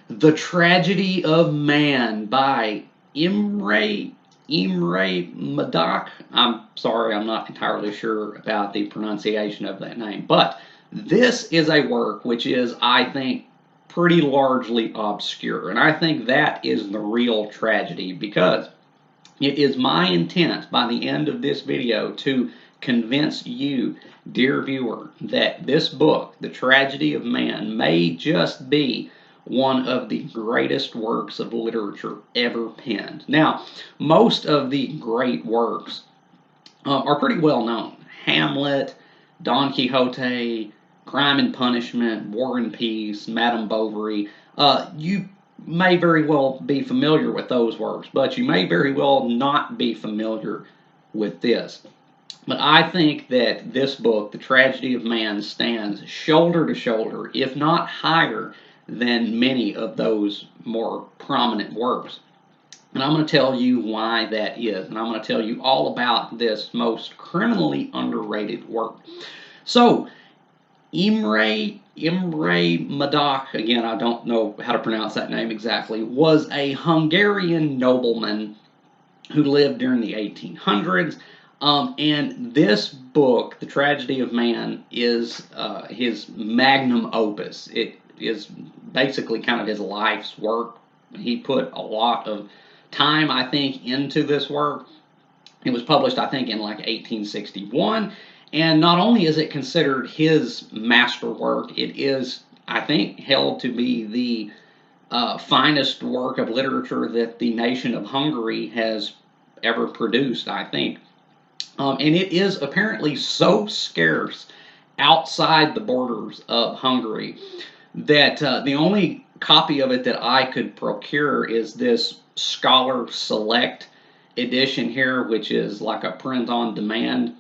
The Tragedy of Man by Imre Madach. I'm sorry, I'm not entirely sure about the pronunciation of that name, but this is a work which is, I think, pretty largely obscure, and I think that is the real tragedy, because it is my intent by the end of this video to convince you, dear viewer, that this book, The Tragedy of Man, may just be one of the greatest works of literature ever penned. Now, most of the great works are pretty well known. Hamlet, Don Quixote, Crime and Punishment, War and Peace, Madame Bovary. You may very well be familiar with those works, but you may very well not be familiar with this. But I think that this book, The Tragedy of Man, stands shoulder to shoulder, if not higher, than many of those more prominent works. And I'm going to tell you why that is. And I'm going to tell you all about this most criminally underrated work. So, Imre Madach, again, I don't know how to pronounce that name exactly, was a Hungarian nobleman who lived during the 1800s. And this book, The Tragedy of Man, is his magnum opus. It is basically kind of his life's work. He put a lot of time, I think, into this work. It was published, I think, in like 1861. And not only is it considered his masterwork, it is, I think, held to be the finest work of literature that the nation of Hungary has ever produced, I think. And it is apparently so scarce outside the borders of Hungary that the only copy of it that I could procure is this Scholar Select edition here, which is like a print on demand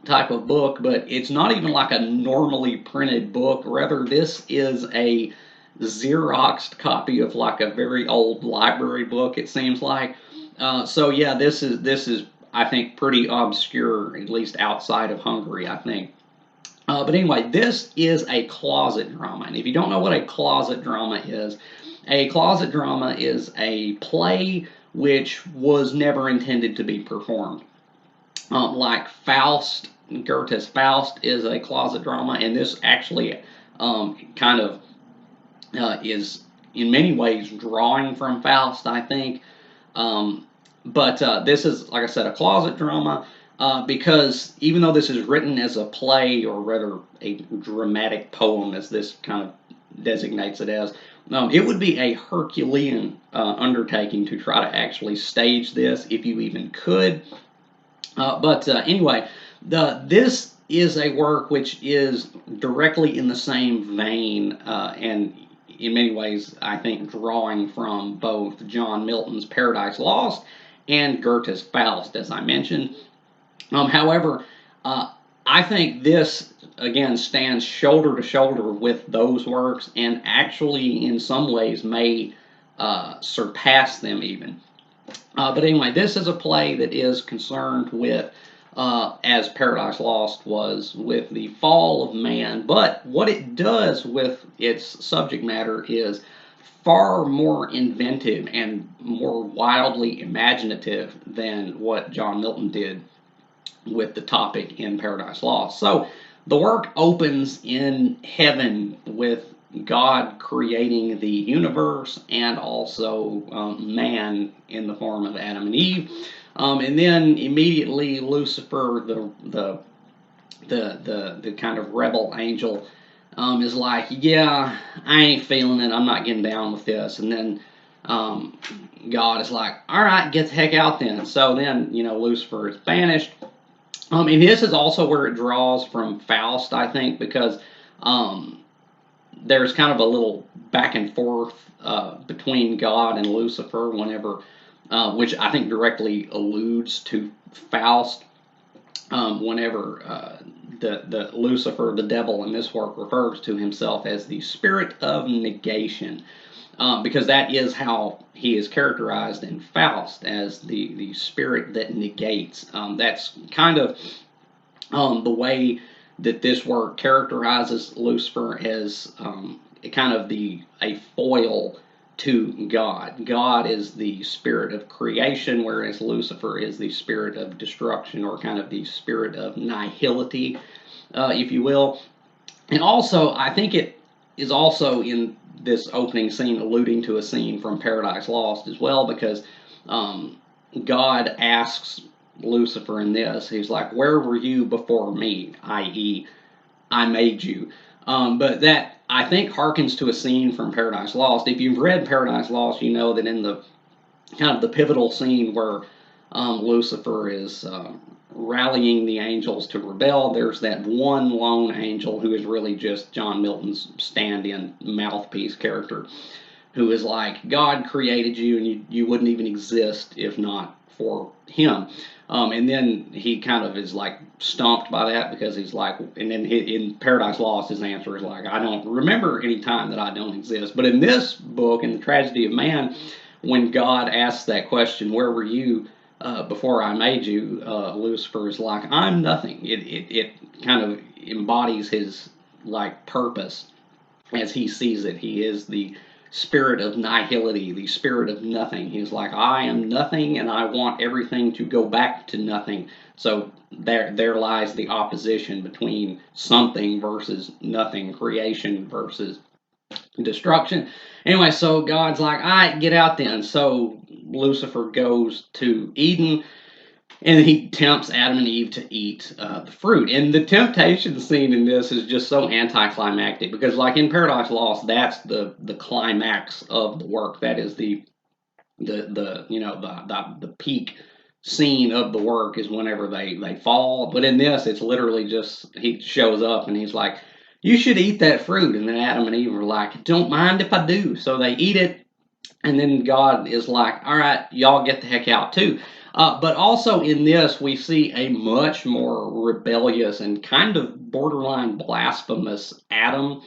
type of book, but it's not even like a normally printed book. Rather, this is a Xeroxed copy of like a very old library book, it seems like. So yeah, this is I think pretty obscure, at least outside of Hungary, I think. But anyway, this is a closet drama, and if you don't know what a closet drama is a play which was never intended to be performed. Like Faust, Goethe's Faust is a closet drama, and this actually kind of is in many ways drawing from Faust, I think. But this is, like I said, a closet drama because even though this is written as a play, or rather a dramatic poem, as this kind of designates it as, it would be a Herculean undertaking to try to actually stage this, if you even could. But anyway, this is a work which is directly in the same vein and in many ways, I think, drawing from both John Milton's Paradise Lost and Goethe's Faust, as I mentioned. However, I think this, again, stands shoulder to shoulder with those works, and actually, in some ways, may surpass them even. But anyway, this is a play that is concerned with, as Paradise Lost was, with the fall of man. But what it does with its subject matter is far more inventive and more wildly imaginative than what John Milton did with the topic in Paradise Lost. So the work opens in heaven with God creating the universe and also man in the form of Adam and Eve, and then immediately Lucifer, the kind of rebel angel, is like, yeah, I ain't feeling it. I'm not getting down with this. And then God is like, all right, get the heck out then. So then, Lucifer is banished. And this is also where it draws from Faust, I think, because there's kind of a little back and forth between God and Lucifer whenever, which I think directly alludes to Faust, whenever the Lucifer, the devil in this work, refers to himself as the spirit of negation, because that is how he is characterized in Faust, as the spirit that negates. That's kind of the way that this work characterizes Lucifer, as kind of a foil to God. God is the spirit of creation, whereas Lucifer is the spirit of destruction, or kind of the spirit of nihility, if you will. And also, I think it is also in this opening scene alluding to a scene from Paradise Lost as well, because um, God asks Lucifer in this, he's like, "Where were you before me?" i.e., I made you. But that, I think, harkens to a scene from Paradise Lost. If you've read Paradise Lost, you know that in the kind of the pivotal scene where Lucifer is rallying the angels to rebel, there's that one lone angel who is really just John Milton's stand-in mouthpiece character, who is like, God created you and you wouldn't even exist if not for him. And then he kind of is like stumped by that, because he's like, and then in Paradise Lost, his answer is like, I don't remember any time that I don't exist. But in this book, in The Tragedy of Man, when God asks that question, where were you before I made you? Lucifer is like, I'm nothing. It kind of embodies his like purpose as he sees it. He is the spirit of nihility, the spirit of nothing. He's like, I am nothing, and I want everything to go back to nothing. So there lies the opposition between something versus nothing, creation versus destruction. Anyway, so God's like, all right, get out then. So Lucifer goes to Eden, and he tempts Adam and Eve to eat the fruit. And the temptation scene in this is just so anticlimactic, because, like in Paradise Lost, that's the climax of the work. That is the peak scene of the work, is whenever they fall. But in this, it's literally just he shows up and he's like, "You should eat that fruit." And then Adam and Eve are like, "Don't mind if I do." So they eat it, and then God is like, "All right, y'all get the heck out too." But also in this, we see a much more rebellious and kind of borderline blasphemous Adam,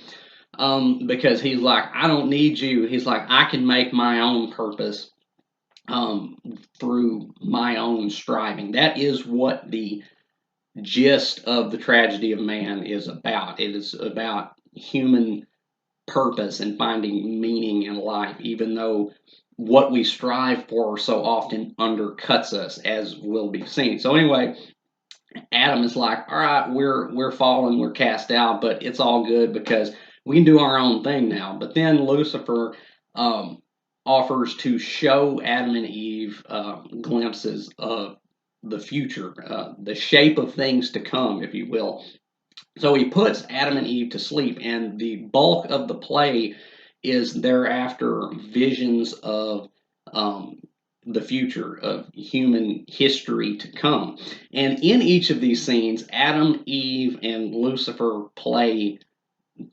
because he's like, I don't need you. He's like, I can make my own purpose through my own striving. That is what the gist of The Tragedy of Man is about. It is about human purpose and finding meaning in life, even though what we strive for so often undercuts us, as will be seen. So anyway, Adam is like, all right, we're fallen, we're cast out, but it's all good because we can do our own thing now. But then Lucifer um, offers to show Adam and Eve glimpses of the future, the shape of things to come, if you will. So he puts Adam and Eve to sleep, and the bulk of the play is thereafter visions of um, the future, of human history to come. And in each of these scenes, Adam, Eve, and Lucifer play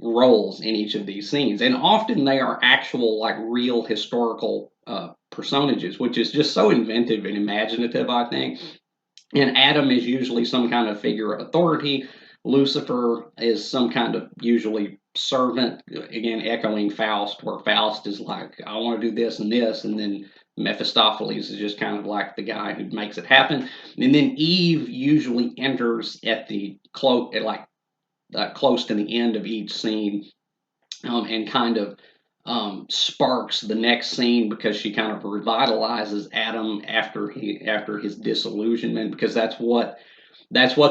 roles in each of these scenes. And often they are actual, like real historical personages, which is just so inventive and imaginative, I think. And Adam is usually some kind of figure of authority. Lucifer is some kind of usually servant, again, echoing Faust, where Faust is like, I want to do this and this. And then Mephistopheles is just kind of like the guy who makes it happen. And then Eve usually enters at the close to the end of each scene, and kind of sparks the next scene, because she kind of revitalizes Adam after his disillusionment, because that's what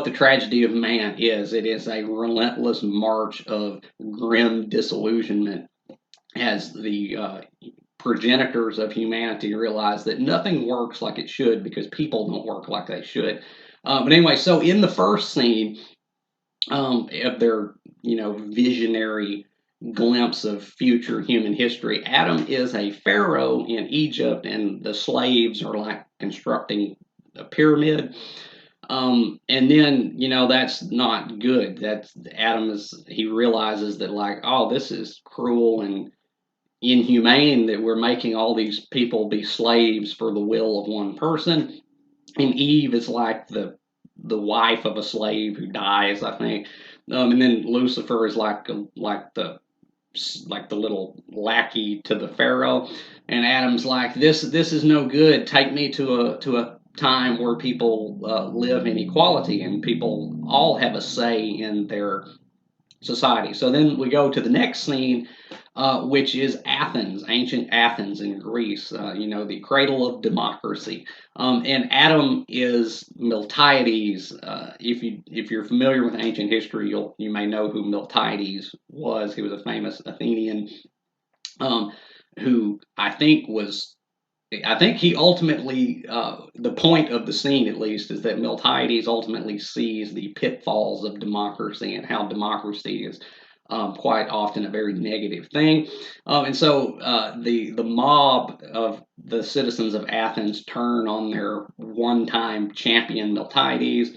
The Tragedy of Man is. It is a relentless march of grim disillusionment, as the progenitors of humanity realize that nothing works like it should because people don't work like they should. But anyway, so in the first scene of their visionary glimpse of future human history, Adam is a pharaoh in Egypt, and the slaves are like constructing a pyramid. And then, that's not good. That's Adam he realizes that, like, oh, this is cruel and inhumane that we're making all these people be slaves for the will of one person. And Eve is like the wife of a slave who dies, I think. And then Lucifer is like the little lackey to the pharaoh, and Adam's like, this is no good. Take me to a time where people live in equality and people all have a say in their society. So then we go to the next scene, which is Athens, ancient Athens in Greece, the cradle of democracy. And Adam is Miltiades. If you're familiar with ancient history, you may know who Miltiades was. He was a famous Athenian, um, who I think he ultimately, the point of the scene at least, is that Miltiades ultimately sees the pitfalls of democracy and how democracy is quite often a very negative thing. And so the mob of the citizens of Athens turn on their one-time champion Miltiades,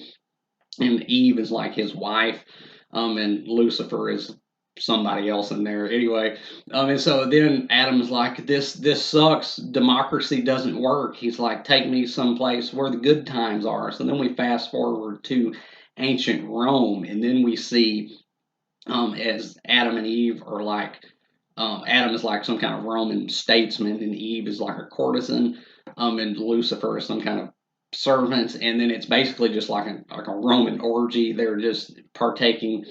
and Eve is like his wife, and Lucifer is somebody else in there anyway. And so then Adam's like, this sucks. Democracy doesn't work. He's like, take me someplace where the good times are. So then we fast forward to ancient Rome, and then we see, as Adam and Eve are like, Adam is like some kind of Roman statesman, and Eve is like a courtesan, and Lucifer is some kind of servant, and then it's basically just like a Roman orgy. They're just partaking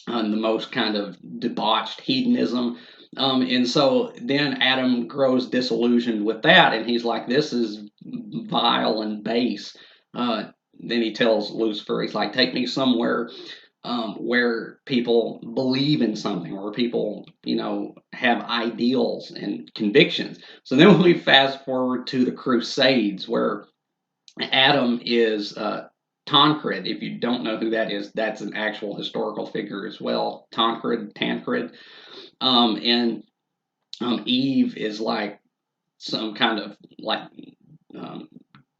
on the most kind of debauched hedonism. And so then Adam grows disillusioned with that, and he's like, "This is vile and base." Then he tells Lucifer, he's like, "Take me somewhere where people believe in something, where people, have ideals and convictions." So then we fast forward to the Crusades, where Adam is Tancred. If you don't know who that is, that's an actual historical figure as well. Tancred, and Eve is like some kind of like um,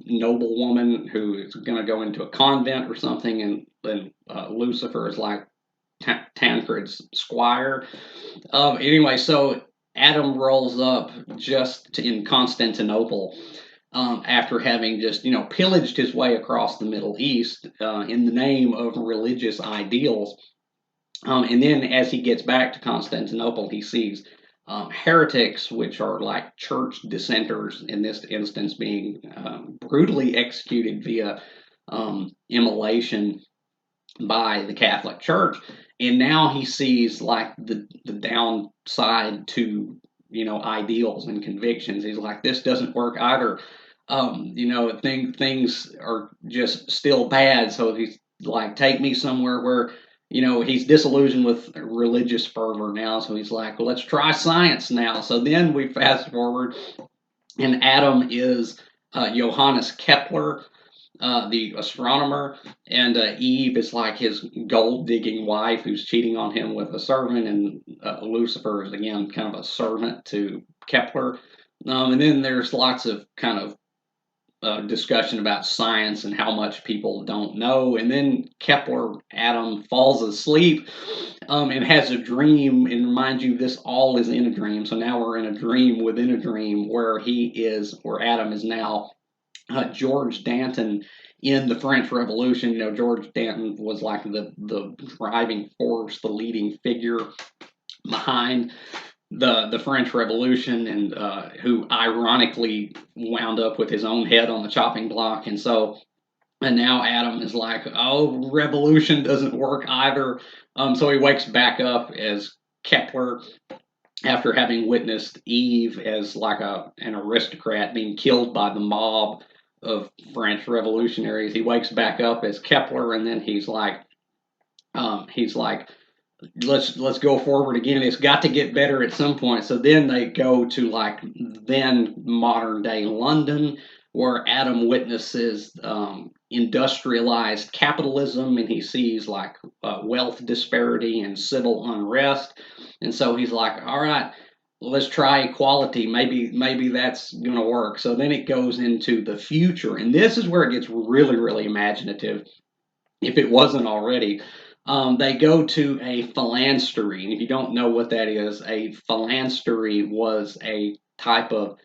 noble woman who is going to go into a convent or something, and then Lucifer is like Tancred's squire. Anyway, so Adam rolls up just in Constantinople, after having just pillaged his way across the Middle East in the name of religious ideals. And then as he gets back to Constantinople, he sees heretics, which are like church dissenters in this instance, being brutally executed via immolation by the Catholic Church. And now he sees like the downside to ideals and convictions. He's like, this doesn't work either. Things are just still bad. So he's like, take me somewhere where he's disillusioned with religious fervor now. So he's like, well, let's try science now. So then we fast forward, and Adam is Johannes Kepler, the astronomer, and Eve is like his gold digging wife who's cheating on him with a servant, and Lucifer is again kind of a servant to Kepler. And then there's lots of kind of discussion about science and how much people don't know. And then Kepler, Adam, falls asleep, and has a dream. And mind you, this all is in a dream. So now we're in a dream within a dream where Adam is now George Danton in the French Revolution. George Danton was like the driving force, the leading figure behind the French Revolution, and who ironically wound up with his own head on the chopping block. And now Adam is like, oh, revolution doesn't work either. So he wakes back up as Kepler after having witnessed Eve as like an aristocrat being killed by the mob of French revolutionaries. He wakes back up as Kepler, and then he's like, let's go forward again. It's got to get better at some point. So then they go to like then modern day London, where Adam witnesses industrialized capitalism, and he sees like wealth disparity and civil unrest. And so he's like, all right, let's try equality. Maybe that's gonna work. So then it goes into the future, and this is where it gets really, really imaginative, if it wasn't already. They go to a phalanstery, and if you don't know what that is, a phalanstery was a type of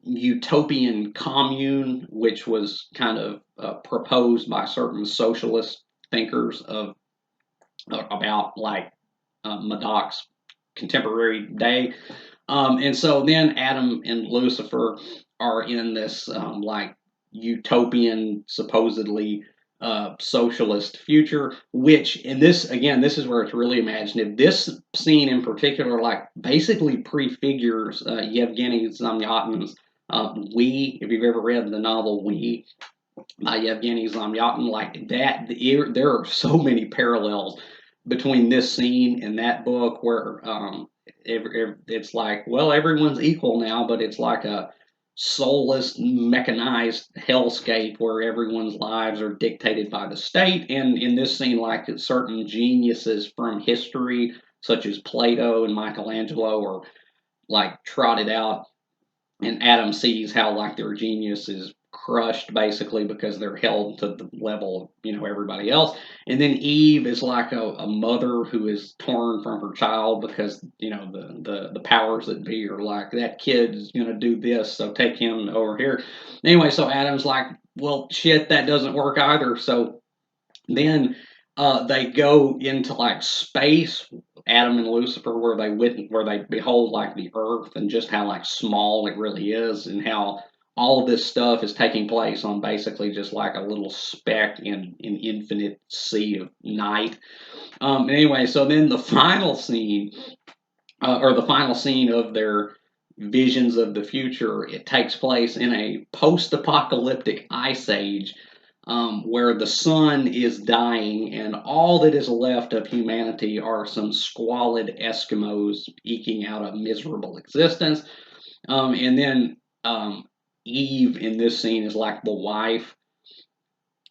utopian commune, which was kind of proposed by certain socialist thinkers about like Madach's contemporary day. And so then Adam and Lucifer are in this like utopian, supposedly socialist future, which, in this, again, this is where it's really imaginative. This scene in particular, like, basically prefigures Yevgeny Zamyatin's We. If you've ever read the novel We by Yevgeny Zamyatin, like that, there are so many parallels between this scene and that book where it's like, well, everyone's equal now, but it's like a soulless, mechanized hellscape where everyone's lives are dictated by the state. And in this scene, like certain geniuses from history, such as Plato and Michelangelo, are like trotted out, and Adam sees how like their genius is crushed basically because they're held to the level of everybody else. And then Eve is like a mother who is torn from her child because the powers that be are like, that kid is gonna do this, so take him over here. Anyway, so Adam's like, well, shit, that doesn't work either. So then they go into like space, Adam and Lucifer, where they behold like the Earth and just how like small it really is, and how all of this stuff is taking place on basically just like a little speck in an infinite sea of night. Anyway, so then the final scene, or the final scene of their visions of the future, it takes place in a post-apocalyptic ice age, where the sun is dying and all that is left of humanity are some squalid Eskimos eking out a miserable existence. And then Eve in this scene is like the wife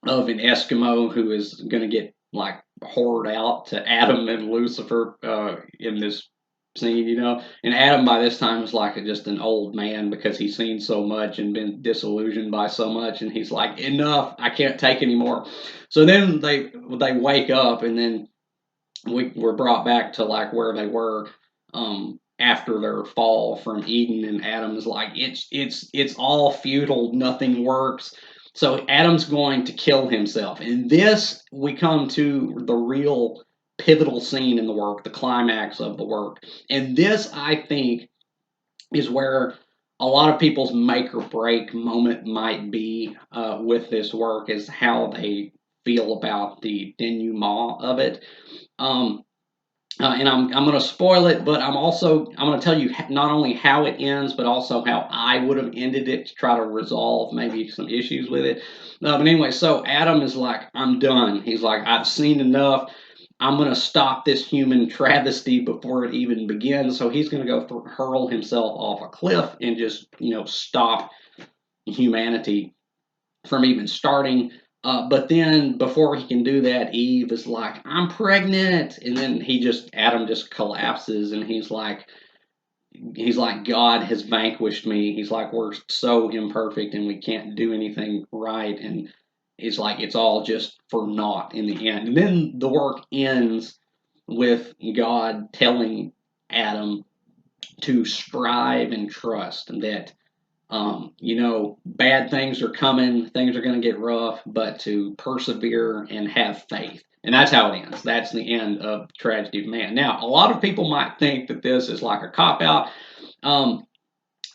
of an Eskimo who is going to get like whored out to Adam and Lucifer in this scene, And Adam by this time is like just an old man because he's seen so much and been disillusioned by so much, and he's like, enough, I can't take anymore. So then they wake up, and then we're brought back to like where they were after their fall from Eden, and Adam is like, it's all futile, nothing works. So Adam's going to kill himself. And this, we come to the real pivotal scene in the work, the climax of the work. And this, I think, is where a lot of people's make or break moment might be with this work, is how they feel about the denouement of it. Um, and I'm going to spoil it, but I'm going to tell you not only how it ends, but also how I would have ended it to try to resolve maybe some issues with it. But anyway, so Adam is like, I'm done. He's like, I've seen enough. I'm going to stop this human travesty before it even begins. So he's going to go hurl himself off a cliff and just stop humanity from even starting. But then before he can do that, Eve is like, I'm pregnant. And then Adam just collapses, and he's like, God has vanquished me. He's like, we're so imperfect and we can't do anything right. And it's like, it's all just for naught in the end. And then the work ends with God telling Adam to strive and trust, and that bad things are coming, things are going to get rough, but to persevere and have faith. And that's how it ends. That's the end of Tragedy of Man. Now, a lot of people might think that this is like a cop out. And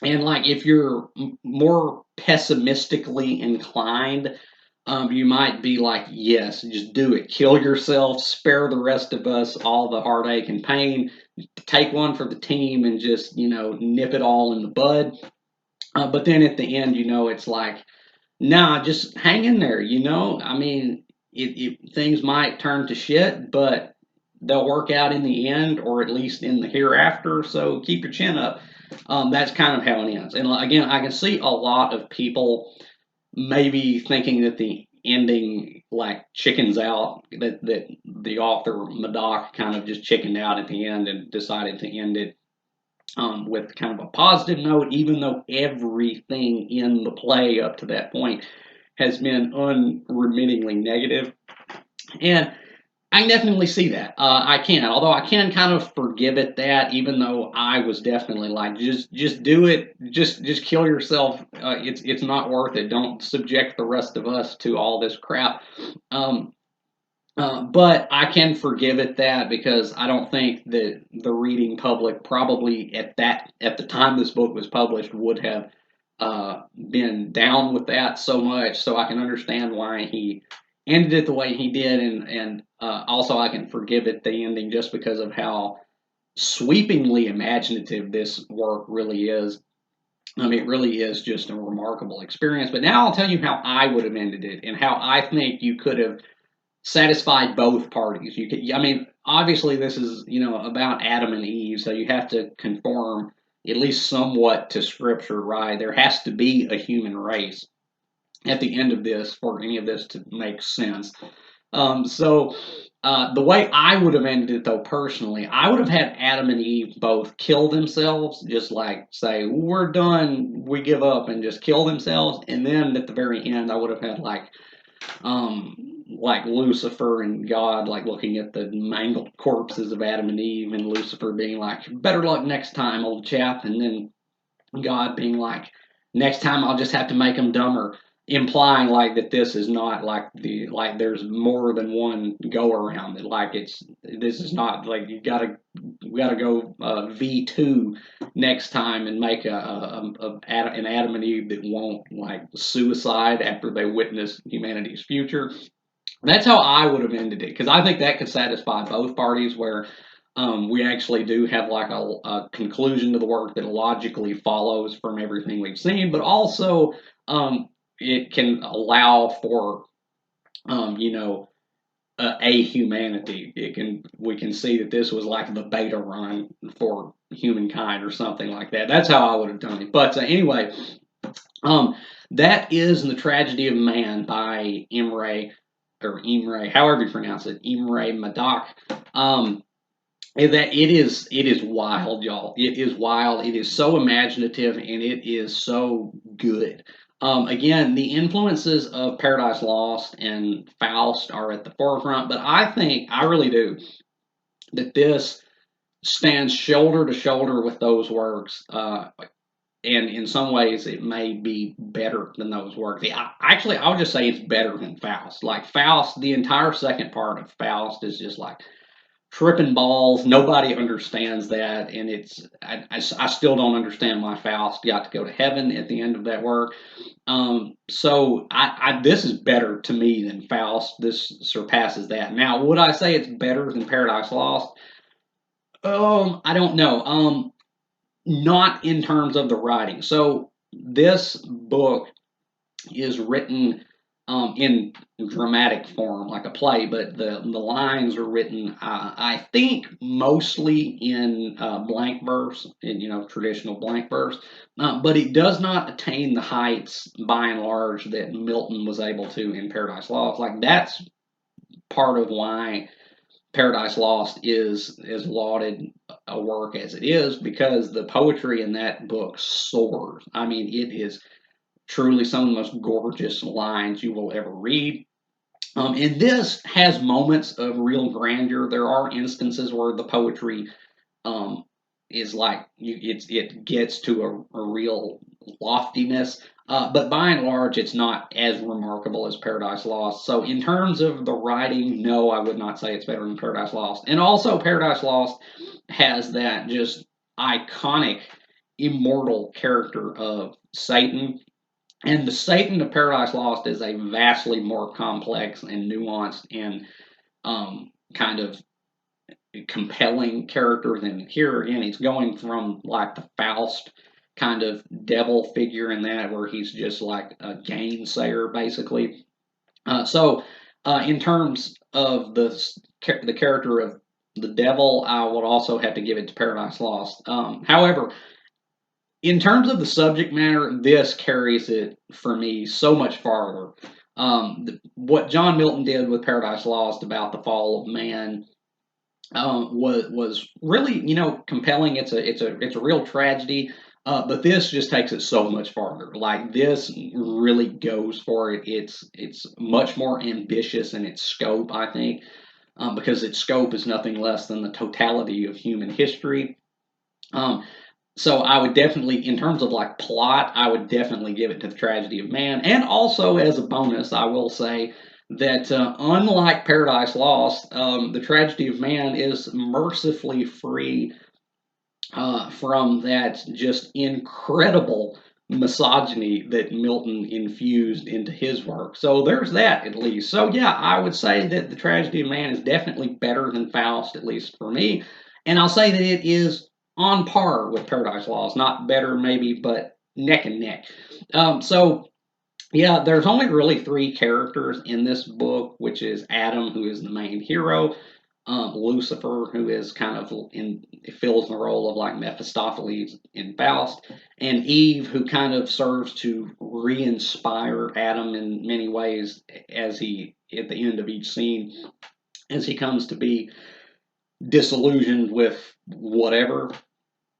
like, if you're more pessimistically inclined, you might be like, yes, just do it. Kill yourself, spare the rest of us all the heartache and pain. Take one for the team and just, nip it all in the bud. But then at the end, it's like, nah, just hang in there. I mean, things might turn to shit, but they'll work out in the end, or at least in the hereafter. So keep your chin up. That's kind of how it ends. And again, I can see a lot of people maybe thinking that the ending like chickens out, that the author Madach kind of just chickened out at the end and decided to end it with kind of a positive note, even though everything in the play up to that point has been unremittingly negative. And I can definitely see that. Although I can kind of forgive it that, even though I was definitely like, just do it, just kill yourself. It's not worth it. Don't subject the rest of us to all this crap. Um, but I can forgive it that, because I don't think that the reading public probably at the time this book was published would have been down with that so much. So I can understand why he ended it the way he did, and also I can forgive it the ending just because of how sweepingly imaginative this work really is. I mean, it really is just a remarkable experience. But now I'll tell you how I would have ended it and how I think you could have satisfied both parties. You could, I mean, obviously this is about Adam and Eve, so you have to conform at least somewhat to Scripture, right? There has to be a human race at the end of this for any of this to make sense. So the way I would have ended it, though, personally, I would have had Adam and Eve both kill themselves, just like say, we're done, we give up, and just kill themselves. And then at the very end, I would have had like Lucifer and God, like looking at the mangled corpses of Adam and Eve, and Lucifer being like, better luck next time, old chap. And then God being like, next time I'll just have to make them dumber, implying like that this is not like there's more than one go around. That like this is not like we gotta go V2 next time and make an Adam and Eve that won't like suicide after they witness humanity's future. That's how I would have ended it because I think that could satisfy both parties where we actually do have like a conclusion to the work that logically follows from everything we've seen, but also it can allow for you know a humanity. We can see that this was like the beta run for humankind or something like that. That's how I would have done it. But anyway, um, that is The Tragedy of Man by Imre, however you pronounce it, Imre Madach. Um, that it is wild, y'all. It is wild. It is so imaginative and it is so good. Again, the influences of Paradise Lost and Faust are at the forefront, but I really do, that this stands shoulder to shoulder with those works. And in some ways, it may be better than those works. Actually, I would just say it's better than Faust. Like Faust, the entire second part of Faust is just like tripping balls. Nobody understands that, and I still don't understand why Faust got to go to heaven at the end of that work. So this is better to me than Faust. This surpasses that. Now, would I say it's better than Paradise Lost? I don't know. Not in terms of the writing. So this book is written in dramatic form, like a play, but the lines are written, I think, mostly in blank verse, in traditional blank verse. But it does not attain the heights, by and large, that Milton was able to in Paradise Lost. Like that's part of why Paradise Lost is as lauded a work as it is, because the poetry in that book soars. I mean, it is truly some of the most gorgeous lines you will ever read. And this has moments of real grandeur. There are instances where the poetry um, is like it gets to a real loftiness. But by and large, it's not as remarkable as Paradise Lost. So, in terms of the writing, no, I would not say it's better than Paradise Lost. And also, Paradise Lost has that just iconic, immortal character of Satan, and the Satan of Paradise Lost is a vastly more complex and nuanced and kind of compelling character than here. Again, he's going from like the Faust kind of devil figure in that, where he's just like a gainsayer, basically. In terms of the character of the devil, I would also have to give it to Paradise Lost. However, in terms of the subject matter, this carries it for me so much farther. What John Milton did with Paradise Lost about the fall of man was really compelling. It's a real tragedy, but this just takes it so much farther. Like this really goes for it. It's much more ambitious in its scope, I think, because its scope is nothing less than the totality of human history. Um, so I would definitely, in terms of like plot, I would definitely give it to the Tragedy of Man. And also as a bonus, I will say that unlike Paradise Lost, the Tragedy of Man is mercifully free from that just incredible misogyny that Milton infused into his work. So there's that, at least. So yeah, I would say that The Tragedy of Man is definitely better than Faust, at least for me. And I'll say that it is on par with Paradise Lost. Not better, maybe, but neck and neck. So yeah, there's only really three characters in this book, which is Adam, who is the main hero, Lucifer, who is kind of fills the role of like Mephistopheles in Faust, and Eve, who kind of serves to re-inspire Adam in many ways as he at the end of each scene, as he comes to be disillusioned with whatever.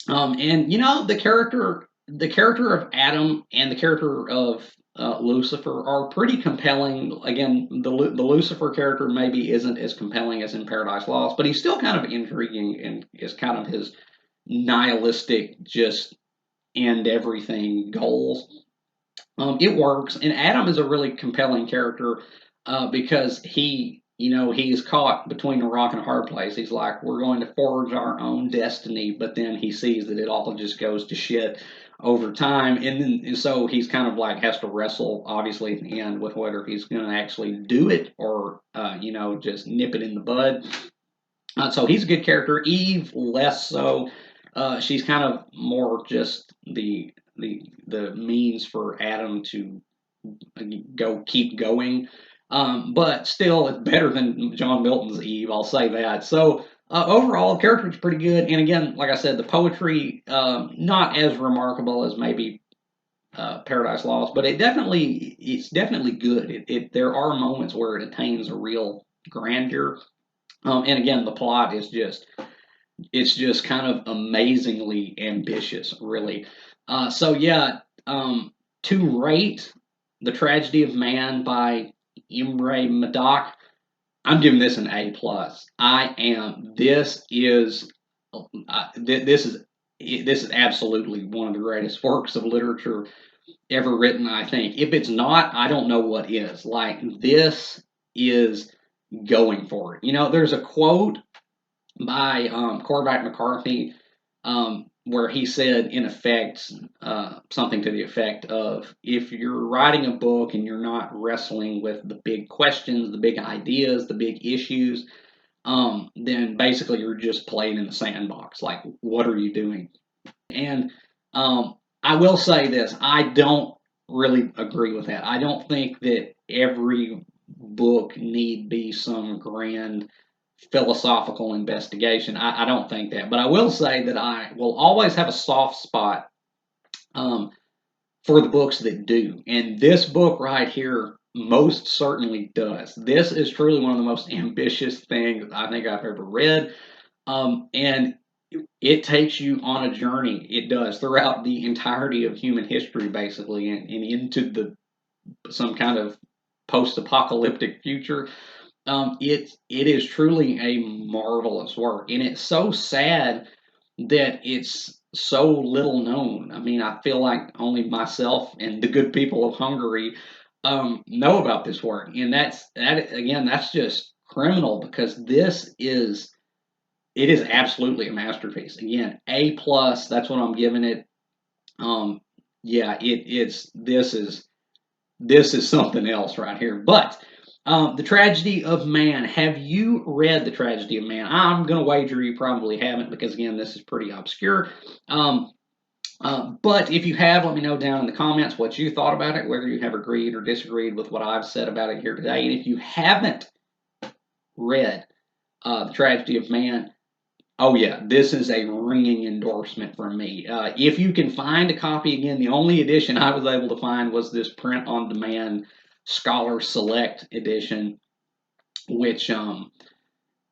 And the character of Adam and the character of Lucifer are pretty compelling. Again, the Lucifer character maybe isn't as compelling as in Paradise Lost, but he's still kind of intriguing and is kind of his nihilistic, just end everything goals. It works, and Adam is a really compelling character because he's caught between a rock and a hard place. He's like, we're going to forge our own destiny, but then he sees that it all just goes to shit over time, and so he's kind of like has to wrestle, obviously, at the end with whether he's going to actually do it or just nip it in the bud. So he's a good character. Eve less so. She's kind of more just the means for Adam to keep going. But still, it's better than John Milton's Eve. I'll say that. So overall, the character is pretty good. And again, like I said, the poetry not as remarkable as maybe Paradise Lost, but it's definitely good. There are moments where it attains a real grandeur. And again, the plot is just kind of amazingly ambitious, really. So yeah, to rate The Tragedy of Man by Imre Madach, I'm giving this an A plus. I am. This is absolutely one of the greatest works of literature ever written. I think if it's not, I don't know what is. Like this is going for it. There's a quote by Cormac McCarthy, where he said, in effect, something to the effect of, if you're writing a book and you're not wrestling with the big questions, the big ideas, the big issues, then basically you're just playing in the sandbox. Like, what are you doing? And I will say this, I don't really agree with that. I don't think that every book need be some grand philosophical investigation. I don't think that. But I will say that I will always have a soft spot um, for the books that do. And this book right here most certainly does. This is truly one of the most ambitious things I think I've ever read. And it takes you on a journey. It does throughout the entirety of human history, basically, and into some kind of post-apocalyptic future. It is truly a marvelous work, and it's so sad that it's so little known. I mean, I feel like only myself and the good people of Hungary know about this work, and that again. That's just criminal because it is absolutely a masterpiece. Again, A plus. That's what I'm giving it. Um, yeah, it's this is something else right here. But The Tragedy of Man. Have you read The Tragedy of Man? I'm going to wager you probably haven't because, again, this is pretty obscure. But if you have, let me know down in the comments what you thought about it, whether you have agreed or disagreed with what I've said about it here today. And if you haven't read The Tragedy of Man, oh yeah, this is a ringing endorsement from me. If you can find a copy, again, the only edition I was able to find was this print-on-demand Scholar Select edition, which it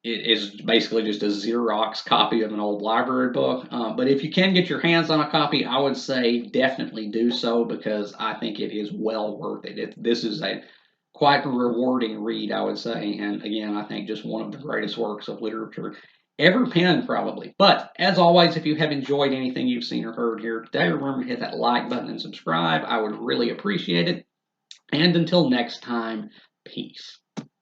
is basically just a Xerox copy of an old library book. But if you can get your hands on a copy, I would say definitely do so because I think it is well worth it. This is a quite a rewarding read, I would say. And again, I think just one of the greatest works of literature ever penned, probably. But as always, if you have enjoyed anything you've seen or heard here today, remember to hit that like button and subscribe. I would really appreciate it. And until next time, peace.